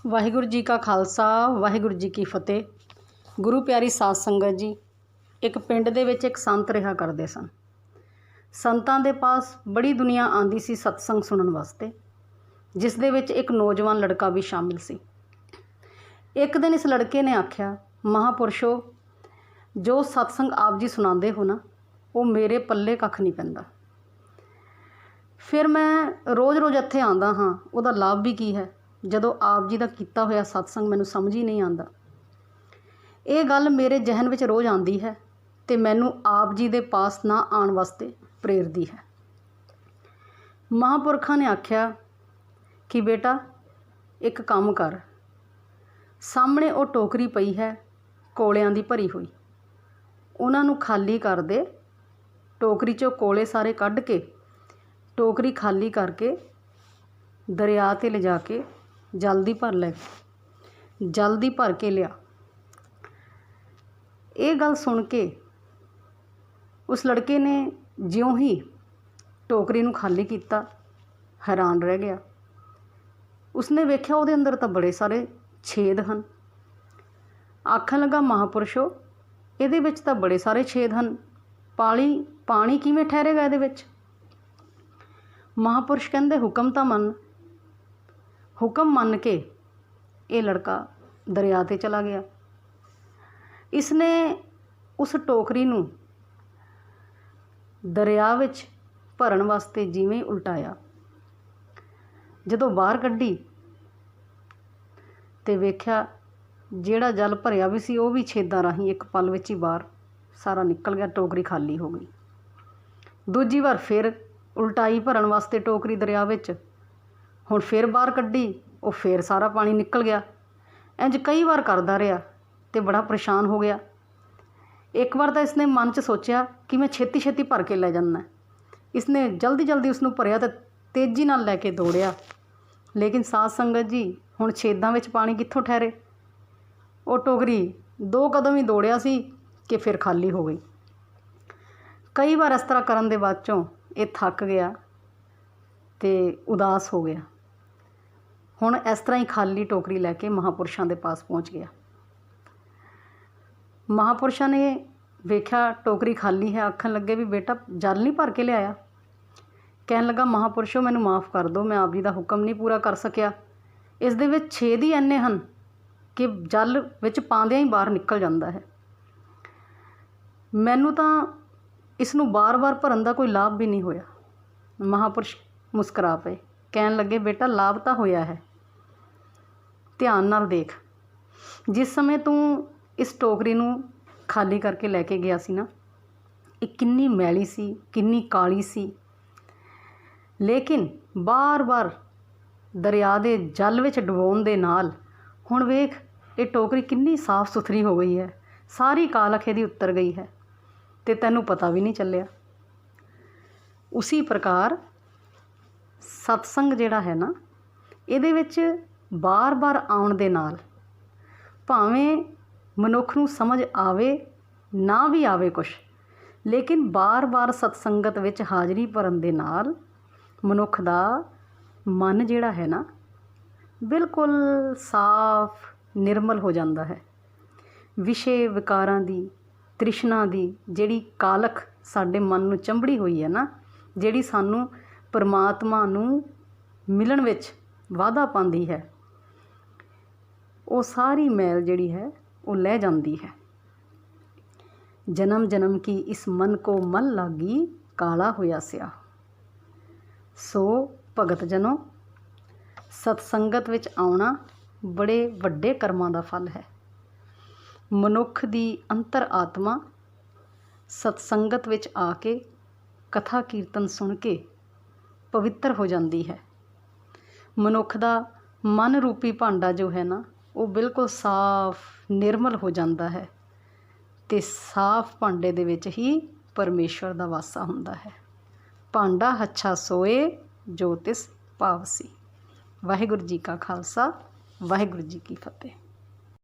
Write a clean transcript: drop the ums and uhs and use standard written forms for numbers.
ਵਾਹਿਗੁਰੂ ਜੀ ਕਾ ਖਾਲਸਾ ਵਾਹਿਗੁਰੂ ਜੀ ਕੀ ਫਤਿਹ। ਗੁਰੂ ਪਿਆਰੀ ਸਾਧ ਸੰਗਤ ਜੀ, ਇੱਕ ਪਿੰਡ ਦੇ ਵਿੱਚ ਇੱਕ ਸੰਤ ਰਿਹਾ ਕਰਦੇ ਸਨ। ਸੰਤਾਂ ਦੇ ਪਾਸ ਬੜੀ ਦੁਨੀਆ ਆਂਦੀ ਸੀ ਸਤਸੰਗ ਸੁਣਨ ਵਾਸਤੇ, ਜਿਸ ਦੇ ਵਿੱਚ ਇੱਕ ਨੌਜਵਾਨ ਲੜਕਾ ਵੀ ਸ਼ਾਮਿਲ ਸੀ। ਇੱਕ ਦਿਨ ਇਸ ਲੜਕੇ ਨੇ ਆਖਿਆ, ਮਹਾਂਪੁਰਸ਼ੋ, ਜੋ ਸਤਸੰਗ ਆਪ ਜੀ ਸੁਣਾਉਂਦੇ ਹੋ ਨਾ, ਉਹ ਮੇਰੇ ਪੱਲੇ ਕੱਖ ਨਹੀਂ ਪੈਂਦਾ। ਫਿਰ ਮੈਂ ਰੋਜ਼ ਇੱਥੇ ਆਉਂਦਾ ਹਾਂ, ਉਹਦਾ ਲਾਭ ਵੀ ਕੀ ਹੈ ਜਦੋਂ ਆਪ ਜੀ ਦਾ ਕੀਤਾ ਹੋਇਆ ਸਤਸੰਗ ਮੈਨੂੰ ਸਮਝ ਹੀ ਨਹੀਂ ਆਉਂਦਾ। ਇਹ ਗੱਲ ਮੇਰੇ ਜ਼ਿਹਨ ਵਿੱਚ ਰੋਜ਼ ਆਉਂਦੀ ਹੈ ਅਤੇ ਮੈਨੂੰ ਆਪ ਜੀ ਦੇ ਪਾਸ ਨਾ ਆਉਣ ਵਾਸਤੇ ਪ੍ਰੇਰਦੀ ਹੈ। ਮਹਾਂਪੁਰਖਾਂ ਨੇ ਆਖਿਆ ਕਿ ਬੇਟਾ ਇੱਕ ਕੰਮ ਕਰ, ਸਾਹਮਣੇ ਉਹ ਟੋਕਰੀ ਪਈ ਹੈ ਕੋਲਿਆਂ ਦੀ ਭਰੀ ਹੋਈ, ਉਹਨਾਂ ਨੂੰ ਖਾਲੀ ਕਰ ਦੇ। ਟੋਕਰੀ 'ਚੋਂ ਕੋਲੇ ਸਾਰੇ ਕੱਢ ਕੇ ਟੋਕਰੀ ਖਾਲੀ ਕਰਕੇ ਦਰਿਆ 'ਤੇ ਲਿਜਾ ਕੇ ਜਲਦੀ ਭਰ ਕੇ ਲਿਆ। ਇਹ ਗੱਲ ਸੁਣ ਕੇ ਉਸ ਲੜਕੇ ਨੇ ਜਿਉਂ ਹੀ ਟੋਕਰੀ ਨੂੰ ਖਾਲੀ ਕੀਤਾ, ਹੈਰਾਨ ਰਹਿ ਗਿਆ। ਉਸਨੇ ਵੇਖਿਆ ਉਹਦੇ ਅੰਦਰ ਤਾਂ ਬੜੇ ਸਾਰੇ ਛੇਦ ਹਨ। ਆਖਣ ਲੱਗਾ, ਮਹਾਂਪੁਰਸ਼ੋ, ਇਹਦੇ ਵਿੱਚ ਤਾਂ ਬੜੇ ਸਾਰੇ ਛੇਦ ਹਨ, ਪਾਣੀ ਕਿਵੇਂ ਠਹਿਰੇਗਾ ਇਹਦੇ ਵਿੱਚ? ਮਹਾਂਪੁਰਸ਼ ਕਹਿੰਦੇ, ਹੁਕਮ ਤਾਂ ਮੰਨ। ਹੁਕਮ ਮੰਨ ਕੇ ਇਹ ਲੜਕਾ ਦਰਿਆ 'ਤੇ ਚਲਾ ਗਿਆ। ਇਸਨੇ ਉਸ ਟੋਕਰੀ ਨੂੰ ਦਰਿਆ ਵਿੱਚ ਭਰਨ ਵਾਸਤੇ ਜਿਵੇਂ ਉਲਟਾਇਆ, ਜਦੋਂ ਬਾਹਰ ਕੱਢੀ ਅਤੇ ਵੇਖਿਆ ਜਿਹੜਾ ਜਲ ਭਰਿਆ ਵੀ ਸੀ ਉਹ ਵੀ ਛੇਦਾਂ ਰਾਹੀਂ ਇੱਕ ਪਲ ਵਿੱਚ ਹੀ ਬਾਹਰ ਸਾਰਾ ਨਿਕਲ ਗਿਆ, ਟੋਕਰੀ ਖਾਲੀ ਹੋ ਗਈ। ਦੂਜੀ ਵਾਰ ਫਿਰ ਉਲਟਾਈ ਭਰਨ ਵਾਸਤੇ ਟੋਕਰੀ ਦਰਿਆ ਵਿੱਚ, ਹੁਣ ਫਿਰ ਬਾਹਰ ਕੱਢੀ, ਉਹ ਫਿਰ ਸਾਰਾ ਪਾਣੀ ਨਿਕਲ ਗਿਆ। ਇੰਝ ਕਈ ਵਾਰ ਕਰਦਾ ਰਿਹਾ ਅਤੇ ਬੜਾ ਪਰੇਸ਼ਾਨ ਹੋ ਗਿਆ। ਇੱਕ ਵਾਰ ਤਾਂ ਇਸਨੇ ਮਨ 'ਚ ਸੋਚਿਆ ਕਿ ਮੈਂ ਛੇਤੀ ਭਰ ਕੇ ਲੈ ਜਾਂਦਾ। ਇਸਨੇ ਜਲਦੀ ਉਸਨੂੰ ਭਰਿਆ ਅਤੇ ਤੇਜ਼ੀ ਨਾਲ ਲੈ ਕੇ ਦੌੜਿਆ। ਲੇਕਿਨ ਸਾਧ ਸੰਗਤ ਜੀ, ਹੁਣ ਛੇਦਾਂ ਵਿੱਚ ਪਾਣੀ ਕਿੱਥੋਂ ਠਹਿਰੇ? ਉਹ ਟੋਕਰੀ 2 ਕਦਮ ਹੀ ਦੌੜਿਆ ਸੀ ਕਿ ਫਿਰ ਖਾਲੀ ਹੋ ਗਈ। ਕਈ ਵਾਰ ਇਸ ਤਰ੍ਹਾਂ ਕਰਨ ਦੇ ਬਾਅਦ 'ਚੋਂ ਇਹ ਥੱਕ ਗਿਆ ਅਤੇ ਉਦਾਸ ਹੋ ਗਿਆ। ਹੁਣ ਇਸ ਤਰ੍ਹਾਂ ਹੀ ਖਾਲੀ ਟੋਕਰੀ ਲੈ ਕੇ ਮਹਾਂਪੁਰਸ਼ਾਂ ਦੇ ਪਾਸ ਪਹੁੰਚ ਗਿਆ। ਮਹਾਂਪੁਰਸ਼ਾਂ ਨੇ ਵੇਖਿਆ ਟੋਕਰੀ ਖਾਲੀ ਹੈ, ਆਖਣ ਲੱਗੇ ਵੀ ਬੇਟਾ ਜਲ ਨਹੀਂ ਭਰ ਕੇ ਲਿਆਇਆ? ਕਹਿਣ ਲੱਗਾ, ਮਹਾਂਪੁਰਸ਼ੋ, ਮੈਨੂੰ ਮਾफ़ ਕਰ ਦਿਓ, ਮੈਂ ਆਪ ਜੀ ਦਾ ਹੁਕਮ ਨਹੀਂ ਪੂਰਾ ਕਰ ਸਕਿਆ। ਇਸ ਦੇ ਵਿੱਚ ਛੇਦ ਹੀ ਇੰਨੇ ਹਨ ਕਿ ਜਲ ਵਿੱਚ ਪਾਉਂਦਿਆਂ ਹੀ ਬਾਹਰ ਨਿਕਲ ਜਾਂਦਾ ਹੈ। ਮੈਨੂੰ ਤਾਂ ਇਸ ਨੂੰ ਬਾਰ ਭਰਨ ਦਾ ਕੋਈ ਲਾਭ ਵੀ ਨਹੀਂ ਹੋਇਆ। ਮਹਾਂਪੁਰਸ਼ ਮੁਸਕਰਾ ਪਏ, ਕਹਿਣ ਲੱਗੇ, ਬੇਟਾ ਲਾਭ ਤਾਂ ਹੋਇਆ ਹੈ। ਧਿਆਨ ਨਾਲ ਦੇਖ, ਜਿਸ ਸਮੇਂ ਤੂੰ ਇਸ ਟੋਕਰੀ ਨੂੰ ਖਾਲੀ ਕਰਕੇ ਲੈ ਕੇ ਗਿਆ ਸੀ ਨਾ, ਇਹ ਕਿੰਨੀ ਮੈਲੀ ਸੀ, ਕਿੰਨੀ ਕਾਲੀ ਸੀ। ਲੇਕਿਨ ਬਾਰ ਦਰਿਆ ਦੇ ਜਲ ਵਿੱਚ ਡੁਬੋਣ ਦੇ ਨਾਲ ਹੁਣ ਵੇਖ ਇਹ ਟੋਕਰੀ ਕਿੰਨੀ ਸਾਫ਼ ਸੁਥਰੀ ਹੋ ਗਈ ਹੈ, ਸਾਰੀ ਕਾਲਖ ਇਹਦੀ ਉਤਰ ਗਈ ਹੈ ਅਤੇ ਤੈਨੂੰ ਪਤਾ ਵੀ ਨਹੀਂ ਚੱਲਿਆ। ਉਸੀ ਪ੍ਰਕਾਰ ਸਤਸੰਗ ਜਿਹੜਾ ਹੈ ਨਾ, ਇਹਦੇ ਵਿੱਚ ਬਾਰ ਆਉਣ ਦੇ ਨਾਲ ਭਾਵੇਂ ਮਨੁੱਖ ਨੂੰ ਸਮਝ ਆਵੇ ਨਾ ਵੀ ਆਵੇ ਕੁਛ, ਲੇਕਿਨ ਬਾਰ ਸਤਸੰਗਤ ਵਿੱਚ ਹਾਜ਼ਰੀ ਭਰਨ ਦੇ ਨਾਲ ਮਨੁੱਖ ਦਾ ਮਨ ਜਿਹੜਾ ਹੈ ਨਾ, ਬਿਲਕੁਲ ਸਾਫ਼ ਨਿਰਮਲ ਹੋ ਜਾਂਦਾ ਹੈ। ਵਿਸ਼ੇ ਵਿਕਾਰਾਂ ਦੀ, ਤ੍ਰਿਸ਼ਨਾ ਦੀ ਜਿਹੜੀ ਕਾਲਖ ਸਾਡੇ ਮਨ ਨੂੰ ਚੰਬੜੀ ਹੋਈ ਹੈ ਨਾ, ਜਿਹੜੀ ਸਾਨੂੰ ਪਰਮਾਤਮਾ ਨੂੰ ਮਿਲਣ ਵਿੱਚ ਵਾਧਾ ਪਾਉਂਦੀ ਹੈ, ਉਹ ਸਾਰੀ ਮੈਲ ਜਿਹੜੀ ਹੈ ਉਹ ਲੈ ਜਾਂਦੀ ਹੈ। ਜਨਮ ਕੀ ਇਸ ਮਨ ਕੋ ਮਲ ਲਾਗੀ, ਕਾਲਾ ਹੋਇਆ ਸਿਆ। ਸੋ ਭਗਤ ਜਨੋ, ਸਤਸੰਗਤ ਵਿੱਚ ਆਉਣਾ ਬੜੇ ਵੱਡੇ ਕਰਮਾਂ ਦਾ ਫਲ ਹੈ। ਮਨੁੱਖ ਦੀ ਅੰਤਰ ਆਤਮਾ ਸਤਸੰਗਤ ਵਿੱਚ ਆ ਕੇ ਕਥਾ ਕੀਰਤਨ ਸੁਣ ਕੇ ਪਵਿੱਤਰ ਹੋ ਜਾਂਦੀ ਹੈ। ਮਨੁੱਖ ਦਾ ਮਨ ਰੂਪੀ ਭਾਂਡਾ ਜੋ ਹੈ ਨਾ, ਉਹ ਬਿਲਕੁਲ ਸਾਫ਼ ਨਿਰਮਲ ਹੋ ਜਾਂਦਾ ਹੈ ਅਤੇ ਸਾਫ਼ ਭਾਂਡੇ ਦੇ ਵਿੱਚ ਹੀ ਪਰਮੇਸ਼ਵਰ ਦਾ ਵਾਸਾ ਹੁੰਦਾ ਹੈ। ਭਾਂਡਾ ਹੱਛਾ ਸੋਏ ਜੋ ਤਿਸ ਭਾਵਸੀ। ਵਾਹਿਗੁਰੂ ਜੀ ਕਾ ਖਾਲਸਾ, ਵਾਹਿਗੁਰੂ ਜੀ ਕੀ ਫਤਿਹ।